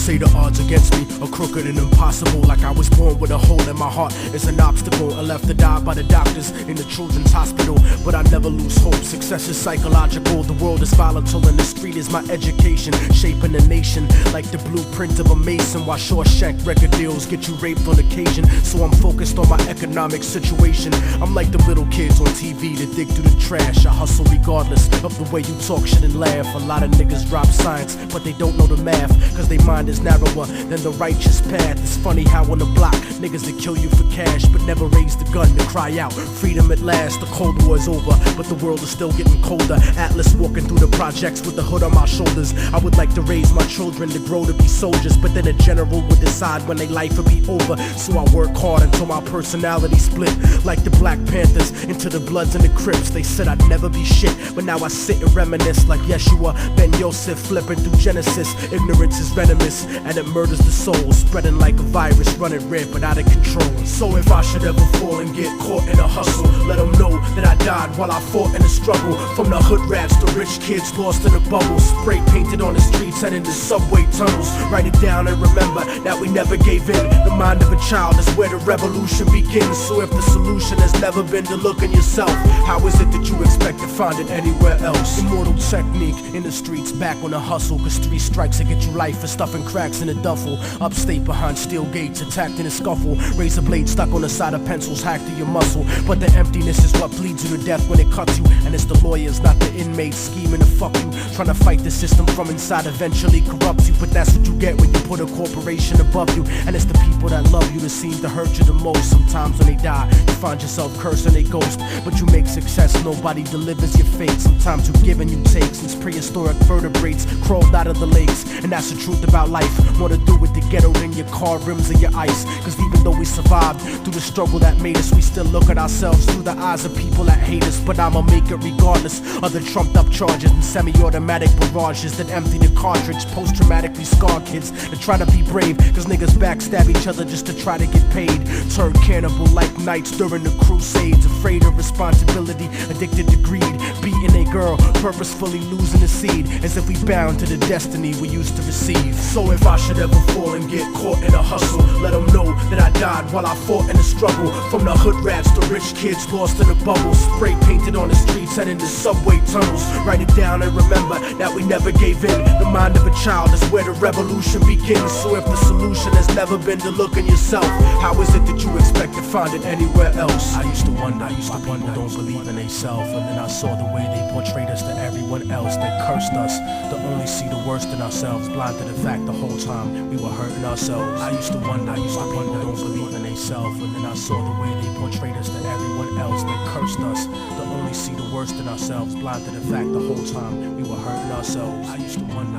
say the odds against me are crooked and impossible, like I was born with a hole in my heart. It's an obstacle, I left to die by the doctors in the children's hospital, but I never lose hope. Success is psychological, the world is volatile, and the street is my education, shaping the nation like the blueprint of a mason. While Shawshank record deals get you raped on occasion, so I'm focused on my economic situation. I'm like the little kids on TV that dig through the trash. I hustle regardless of the way you talk shit and laugh. A lot of niggas drop science, but they don't know the math, cause they mind is narrower than the righteous path. It's funny how on the block, niggas that kill you for cash, but never raise the gun to cry out freedom at last. The Cold War is over, but the world is still getting colder. Atlas walking through the projects with the hood on my shoulders. I would like to raise my children to grow to be soldiers, but then a general would decide when their life would be over. So I work hard until my personality split, like the Black Panthers into the Bloods and the Crips. They said I'd never be shit, but now I sit and reminisce like Yeshua Ben Yosef, flipping through Genesis. Ignorance is venomous and it murders the soul, spreading like a virus, running rampant out of control. So if I should ever fall and get caught in a hustle, let them know that I died while I fought in the struggle. From the hood rats to rich kids lost in the bubble, spray painted on the streets and in the subway tunnels. Write it down and remember that we never gave in. The mind of a child is where the revolution begins. So if the solution has never been to look in yourself, how is it that you expect to find it anywhere else? Immortal technique in the streets, back on the hustle, cause 3 strikes to get you life for stuffing cracks in a duffel. Upstate behind steel gates, attacked in a scuffle. Razor blade stuck on the side of pencils, hacked to your muscle. But the emptiness is what bleeds you to death when it cuts you, and it's the lawyers, not the inmates, scheming to fuck you. Trying to fight the system from inside eventually corrupts you, but that's what you get when you put a corporation above you. And it's the people that love you that seem to hurt you the most. Sometimes when they die, you find yourself cursing a ghost, but you make success, nobody delivers your fate. Sometimes you give and you take, since prehistoric vertebrates crawled out of the lakes. And that's the truth about life, more to do with the ghetto than your car rims or your ice. Cause even though we survived through the struggle that made us, we still look at ourselves through the eyes of people that hate us. But I'ma make it regardless of the trumped up charges and semi-automatic barrages that empty the cartridge. Post-traumatically scarred kids that try to be brave, cause niggas backstab each other just to try to get paid. Turned cannibal like knights during the crusades, afraid of responsibility, addicted to greed, beating a girl, purposefully losing the seed, as if we bound to the destiny we used to receive. So if I should ever fall and get caught in a hustle, let them know that I died while I fought in the struggle. From the hood rats to rich kids lost in the bubble, spray painted on the streets and in the subway tunnels. Write it down and remember that we never gave in. The mind of a child is where the revolution begins. So if the solution has never been to look in yourself, how is it that you expect to find it anywhere else? I used to wonder, people don't believe in themselves, and then I saw the way they portrayed us to everyone else. They cursed us to only see the worst in ourselves, blind to the fact the whole time we were hurting ourselves. I used to wonder, people don't believe in themselves, and then I saw the way they portrayed us to everyone else. They cursed us to only see the worst in ourselves, blind to the fact the whole time we were hurting ourselves. I used to wonder.